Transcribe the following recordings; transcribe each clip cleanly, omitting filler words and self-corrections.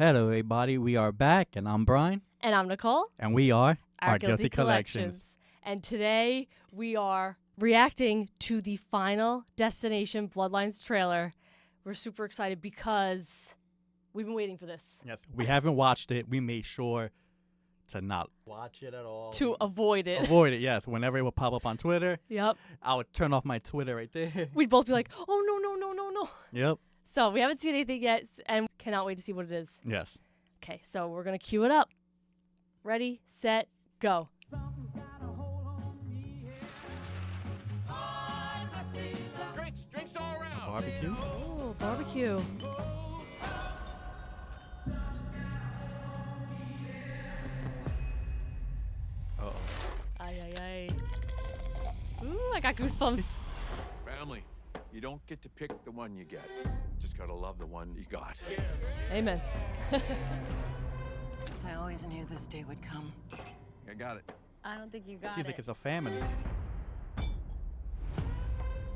Hello, everybody. We are back, and I'm Brian. And I'm Nicole. And we are Our Guilty Collections. And today we are reacting to the Final Destination Bloodlines trailer. We're super excited because we've been waiting for this. Yes, we haven't watched it. We made sure to not watch it at all. To avoid it. Avoid it, yes. Whenever it would pop up on Twitter, Yep. I would turn off my Twitter right there. We'd both be like, oh, no. Yep. So we haven't seen anything yet and cannot wait to see what it is. Yes. Okay, so we're going to cue it up. Ready, set, go. Drinks all around. Barbecue? Oh, barbecue. Uh-oh. Ay. Ooh, I got goosebumps. Family, you don't get to pick the one you get. Just gotta love the one you got. Amen. I always knew this day would come. I got it. I don't think you got Seems like it's a family.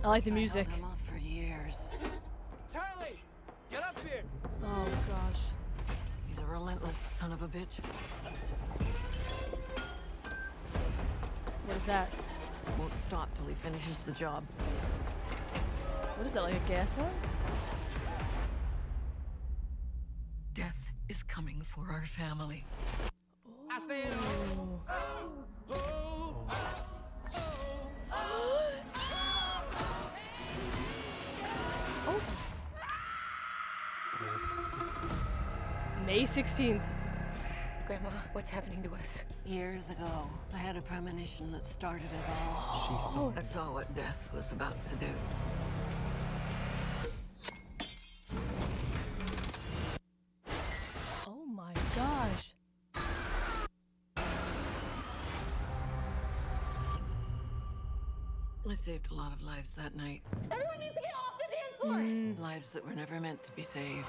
I like the music. I held him off for years. Charlie, get up here. Oh, gosh. He's a relentless son of a bitch. What is that? Won't stop till he finishes the job. What is that, like a gas line? Death is coming for our family. I said, May 16th. Grandma, what's happening to us? Years ago, I had a premonition that started it all. I saw what death was about to do. Oh my gosh. I saved a lot of lives that night. Everyone needs to get off the dance floor! Lives that were never meant to be saved.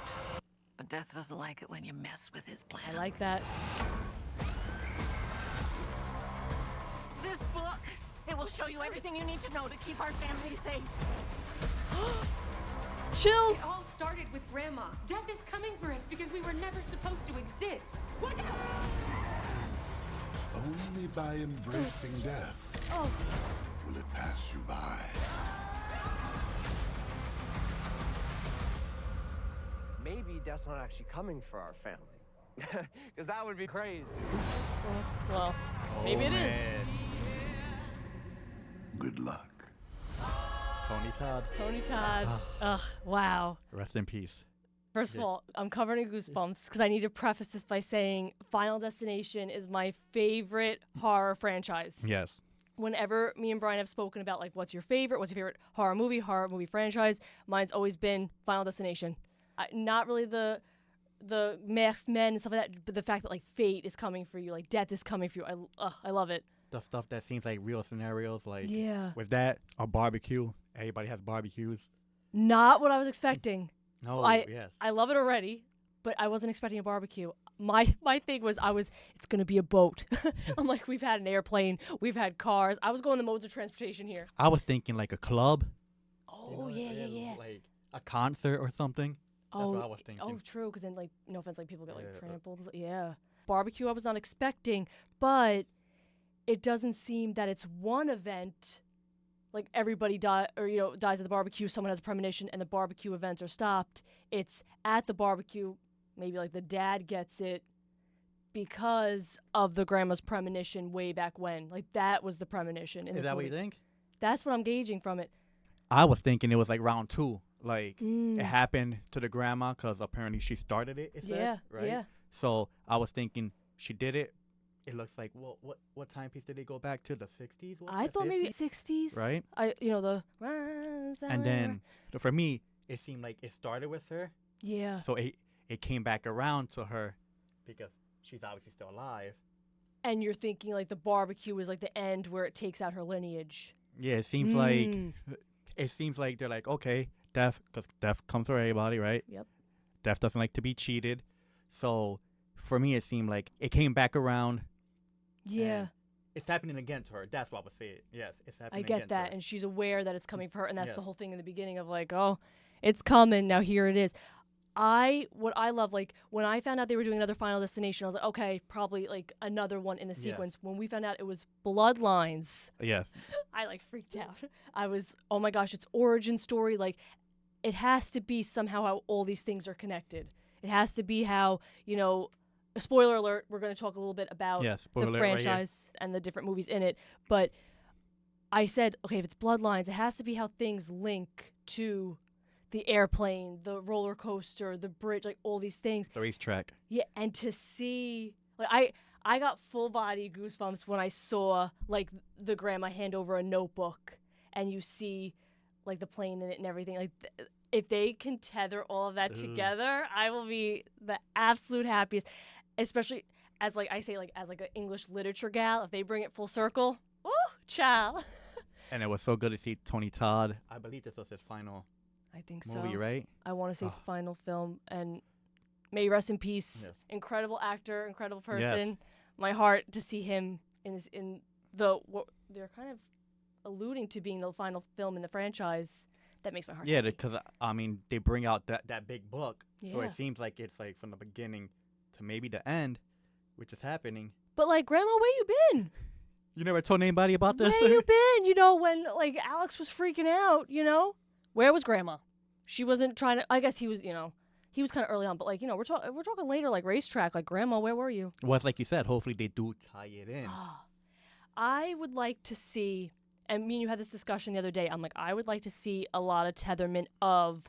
But death doesn't like it when you mess with his plans. I like that. This book, it will show you everything you need to know to keep our family safe. Chills. It all started with Grandma. Death is coming for us because we were never supposed to exist. Only by embracing death Oh, will it pass you by. Maybe death's not actually coming for our family. Because that would be crazy. well, maybe it is. Good luck. Tony Todd. Tony Todd. Ugh, wow. Rest in peace. First of all, I'm covered in goosebumps because I need to preface this by saying Final Destination is my favorite horror franchise. Yes. Whenever me and Brian have spoken about, like, what's your favorite horror movie franchise, mine's always been Final Destination. Not really the masked men and stuff like that, but the fact that, like, fate is coming for you, like, death is coming for you. I love it. The stuff that seems like real scenarios, like Yeah. with that, a barbecue. Everybody has barbecues. Not what I was expecting. No, yes. I love it already, but I wasn't expecting a barbecue. My thing was it's going to be a boat. I'm like, we've had an airplane. We've had cars. I was going the modes of transportation here. I was thinking like a club. Oh, You know, yeah. Like a concert or something. That's Oh, what I was thinking. Oh, true, because then, like, no offense, like, people get, like, Yeah. trampled. Yeah. Barbecue I was not expecting, but it doesn't seem that it's one event, like, everybody dies at the barbecue, someone has a premonition, and the barbecue events are stopped. It's at the barbecue, maybe, like, the dad gets it because of the grandma's premonition way back when. Like, that was the premonition. Is that what you think? That's what I'm gauging from it. I was thinking it was like round 2. Like, Mm. it happened to the grandma because apparently she started it, said, Yeah, right? yeah. So I was thinking she did it. It looks like, what timepiece did they go back to? The 60s? Was I it? thought maybe 50s? 60s. Right? And And then, for me, it seemed like it started with her. yeah. So it came back around to her because she's obviously still alive. And you're thinking, like, the barbecue is, like, the end where it takes out her lineage. Yeah, it seems like they're like, okay, death, because death comes for everybody, right? Yep. Death doesn't like to be cheated. So for me, it seemed like it came back around. Yeah. and it's happening again to her. That's what I would say. Yes, it's happening I again get to that. her. And she's aware that it's coming for her. And that's the Yes. whole thing in the beginning of, like, oh, it's coming. Now here it is. what I love, like, when I found out they were doing another Final Destination, I was like, okay, probably, like, another one in the sequence. When we found out it was Bloodlines, Yes. I, like, freaked out. I was, oh my gosh, it's origin story. Like, it has to be somehow how all these things are connected. It has to be how, spoiler alert, we're going to talk a little bit about spoiler the alert right here. franchise and the different movies in it. But I said, okay, if it's Bloodlines, it has to be how things link to the airplane, the roller coaster, the bridge, like all these things. The racetrack. Yeah, and to see, like, I got full body goosebumps when I saw, like, the grandma hand over a notebook and you see, like, the plane in it and everything. Like, if they can tether all of that together, I will be the absolute happiest, especially as, like, I say, like, as, like, an English literature gal. If they bring it full circle, woo, child. And it was so good to see Tony Todd. I believe this was his final I think movie, so. right? I want to say final film, and may he rest in peace. Yes. Incredible actor, incredible person. My heart to see him in what they're kind of alluding to being the final film in the franchise. That makes my heart. Yeah, happy. because I mean, they bring out that big book, so Yeah. it seems like it's like from the beginning to maybe the end, which is happening. But like, Grandma, where you been? You never told anybody about this? Where you been? When like Alex was freaking out, where was Grandma? She wasn't trying to. I guess he was, he was kind of early on, but like, we're talking later, like racetrack, like Grandma, where were you? Well, it's like you said. Hopefully, they do tie it in. I would like to see, and me and you had this discussion the other day. I'm like, I would like to see a lot of tetherment of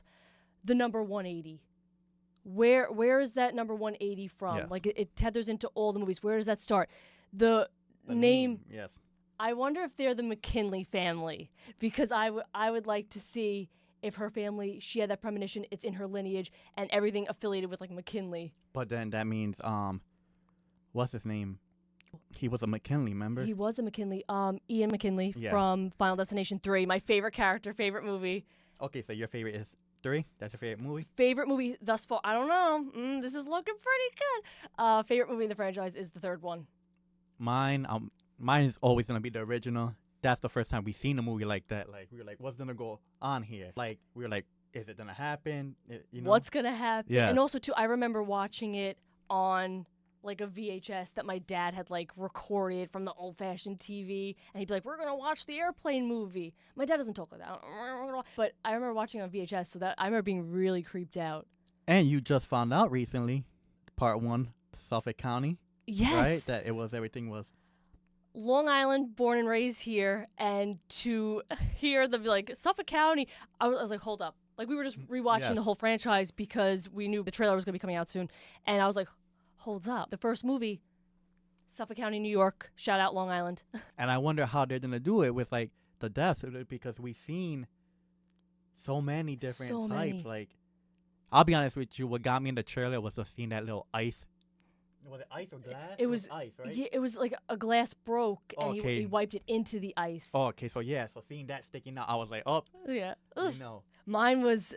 the number 180. Where is that number 180 from? Yes. Like it tethers into all the movies. Where does that start? The name. Yes. I wonder if they're the McKinley family, because I would like to see if her family, she had that premonition, it's in her lineage, and everything affiliated with like McKinley. But then that means what's his name? He was a McKinley, remember? He was a McKinley. Ian McKinley Yes. from Final Destination 3, my favorite character, favorite movie. Okay, so your favorite is 3? That's your favorite movie? Favorite movie thus far? I don't know. This is looking pretty good. Favorite movie in the franchise is the third one. Mine is always gonna be the original. That's the first time we seen a movie like that. Like we were like, what's gonna go on here? Like we were like, is it gonna happen? What's gonna happen? Yeah. And also too, I remember watching it on like a VHS that my dad had like recorded from the old-fashioned TV, and he'd be like, "We're gonna watch the airplane movie." My dad doesn't talk like that, but I remember watching it on VHS, so that I remember being really creeped out. And you just found out recently, part 1, Suffolk County. Yes. Right? That everything was. Long Island, born and raised here, and to hear the like Suffolk County, I was like, hold up. Like we were just rewatching Yes. the whole franchise because we knew the trailer was gonna be coming out soon, and I was like, holds up. The first movie, Suffolk County, New York. Shout out Long Island. And I wonder how they're gonna do it with like the deaths, because we've seen so many different So types. many. Like, I'll be honest with you, what got me in the trailer was just seeing that little ice. Was it ice or glass? It was ice, right? Yeah, it was like a glass broke, and Okay. he wiped it into the ice. Oh, okay, so seeing that sticking out, I was like, oh, Yeah. you Ugh. know. Mine was.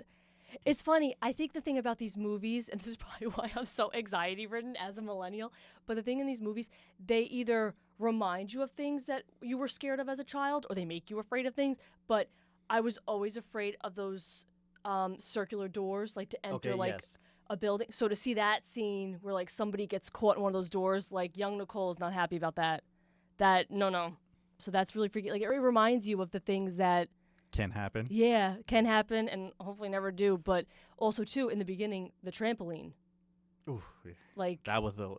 It's funny. I think the thing about these movies, and this is probably why I'm so anxiety-ridden as a millennial, but the thing in these movies, they either remind you of things that you were scared of as a child, or they make you afraid of things. But I was always afraid of those circular doors, like to enter Okay, yes. a building. So to see that scene where like somebody gets caught in one of those doors, like young Nicole is not happy about that. No. So that's really freaky. Like it reminds you of the things that Can happen. can happen and hopefully never do. But also too, in the beginning, the trampoline. Oof, yeah. Like That was a.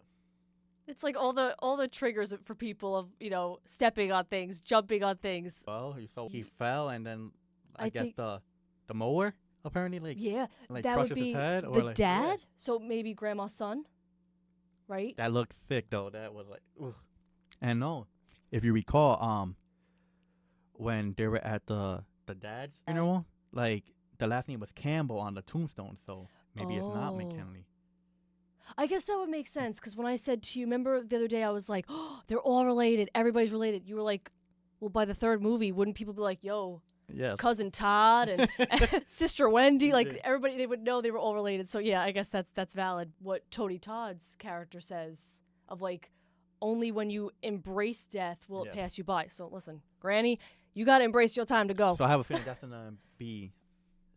it's like all the triggers for people of stepping on things, jumping on things. Well, he fell, and then I I guess think- the mower apparently Yeah, like that would crushes be his head, or the like, dad. So maybe grandma's son, right? That looked sick though. That was like, ugh. And no, if you recall, when they were at the dad's funeral, like the last name was Campbell on the tombstone, so maybe it's not Oh. McKinley. I guess that would make sense because when I said to you, remember the other day I was like, oh, they're all related. Everybody's related. You were like, well, by the third movie, wouldn't people be like, yo, Yes. cousin Todd and sister Wendy? Like Yeah. everybody, they would know they were all related. So yeah, I guess that's valid. What Tony Todd's character says of like, only when you embrace death will it Yes. pass you by. So listen, Granny, you got to embrace your time to go. So I have a feeling that's gonna be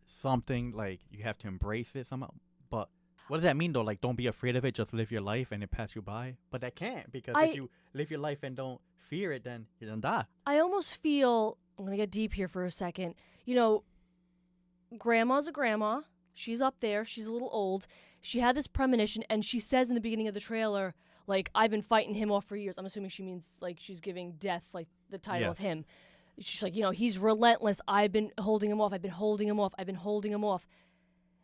something like you have to embrace it somehow. But What does that mean though? Like, don't be afraid of it. Just live your life and it pass you by. But that can't, because if you live your life and don't fear it, then you're gonna die. I almost feel, I'm gonna get deep here for a second. You know, grandma's a grandma. She's up there. She's a little old. She had this premonition, and she says in the beginning of the trailer, like, I've been fighting him off for years. I'm assuming she means, like, she's giving Death, like, the title of him. She's like, you know, he's relentless. I've been holding him off. I've been holding him off. I've been holding him off.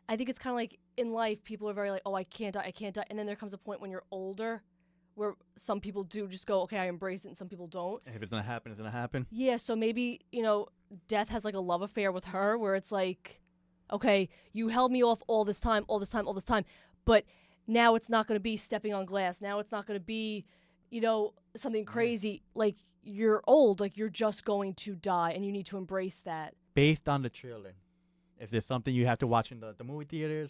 I think it's kind of like in life, people are very like, oh, I can't die. I can't die. And then there comes a point when you're older where some people do just go, okay, I embrace it, and some people don't. And if it's gonna happen, it's gonna happen. Yeah, so maybe, you know, Death has like a love affair with her where it's like, okay, you held me off all this time, but now it's not going to be stepping on glass. Now it's not going to be, you know, something crazy. Like, you're old, like, you're just going to die, and you need to embrace that. Based on the trailer, is there something you have to watch in the movie theaters?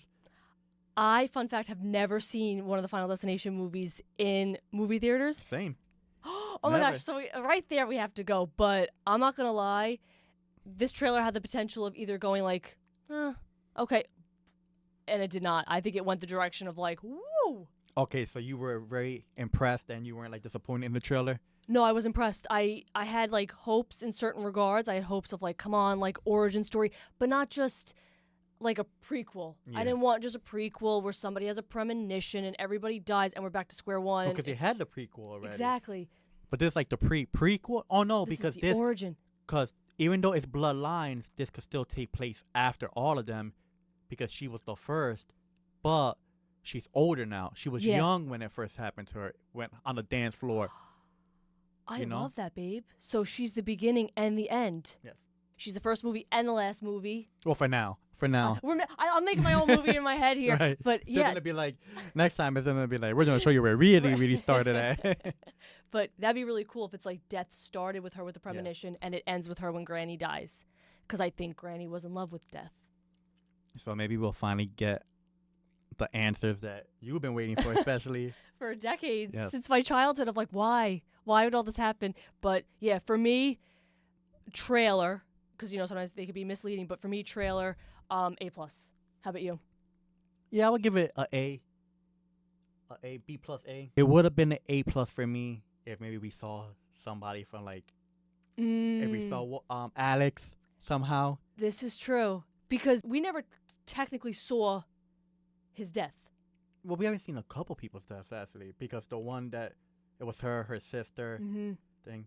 I, fun fact, have never seen one of the Final Destination movies in movie theaters. Same. Oh my gosh, so right there we have to go. But I'm not going to lie, this trailer had the potential of either going like, okay, and it did not. I think it went the direction of like, woo! Okay, so you were very impressed and you weren't like disappointed in the trailer? No, I was impressed. I had like hopes in certain regards. I had hopes of like, come on, like origin story, but not just like a prequel. Yeah. I didn't want just a prequel where somebody has a premonition and everybody dies and we're back to square one. Because they had the prequel already. Exactly. But this is like the prequel? Oh no, This because is the origin. Because even though it's Bloodlines, this could still take place after all of them because she was the first, but she's older now. She was young when it first happened to her, went on the dance floor. I love that, babe. So she's the beginning and the end. Yes. She's the first movie and the last movie. Well, for now. I'm making my own movie in my head here. Right. But It's yeah. going to be like, next time it's going to be like, we're going to show you where it really started at. But that'd be really cool if it's like Death started with her with the premonition and it ends with her when Granny dies. Because I think Granny was in love with Death. So maybe we'll finally get the answers that you've been waiting for, especially. For decades. Yes. Since my childhood of like, why? Why would all this happen? But yeah, for me, trailer, because, you know, sometimes they could be misleading, but for me, trailer, A+. How about you? Yeah, I would give it a B plus A. It would have been an A+ for me if maybe we saw somebody from like, if we saw Alex somehow. This is true. Because we never technically saw his death. Well, we haven't seen a couple people's deaths, actually, because the one that, it was her sister thing.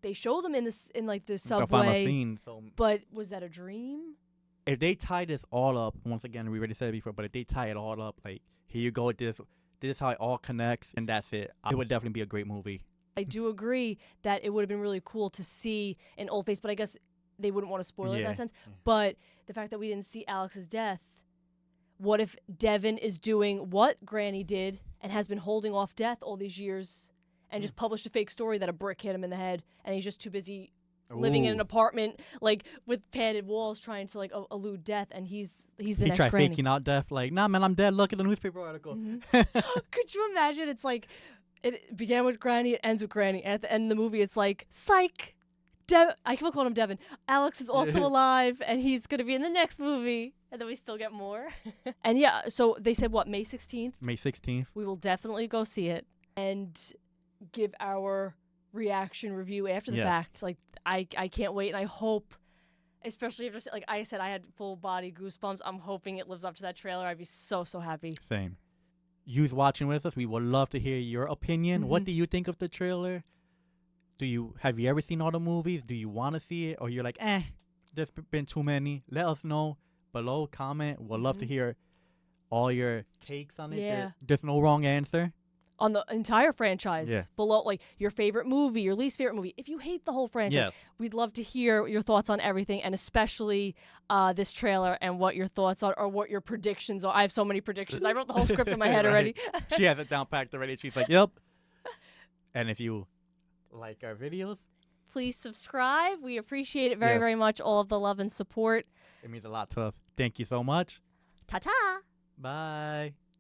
They showed them in the The subway. final scene. So But was that a dream? if they tie this all up, once again, we already said it before, but if they tie it all up, like, here you go, this is how it all connects, and that's it. It would definitely be a great movie. I do agree that it would have been really cool to see an old face, but I guess they wouldn't want to spoil it in that sense. Yeah. But the fact that we didn't see Alex's death, what if Devin is doing what Granny did and has been holding off death all these years and just published a fake story that a brick hit him in the head and he's just too busy living in an apartment like with padded walls trying to like elude death, and he's the He next tried Granny. faking out death, like, nah, man, I'm dead. Look at the newspaper article. Could you imagine? It's like it began with Granny, it ends with Granny, and at the end of the movie, it's like psych. I can call him Devin. Alex is also alive, and he's gonna be in the next movie, and then we still get more. And yeah, so they said what, May 16th? May 16th. We will definitely go see it and give our reaction review after the fact. Like I can't wait, and I hope, especially after, like I said, I had full body goosebumps. I'm hoping it lives up to that trailer. I'd be so happy. Same. You's watching with us. We would love to hear your opinion. What do you think of the trailer? Have you ever seen all the movies? Do you want to see it? Or you're like, there's been too many. Let us know below. Comment. We'd love to hear all your takes on it. Yeah. There's no wrong answer. On the entire franchise, below, like your favorite movie, your least favorite movie. If you hate the whole franchise, we'd love to hear your thoughts on everything, and especially this trailer and what your thoughts are or what your predictions are. I have so many predictions. I wrote the whole script in my head already. She has it down packed already. She's like, yep. And if you like our videos, please subscribe. We appreciate it very, very much. All of the love and support. It means a lot to us. Thank you so much. Ta-ta. Bye.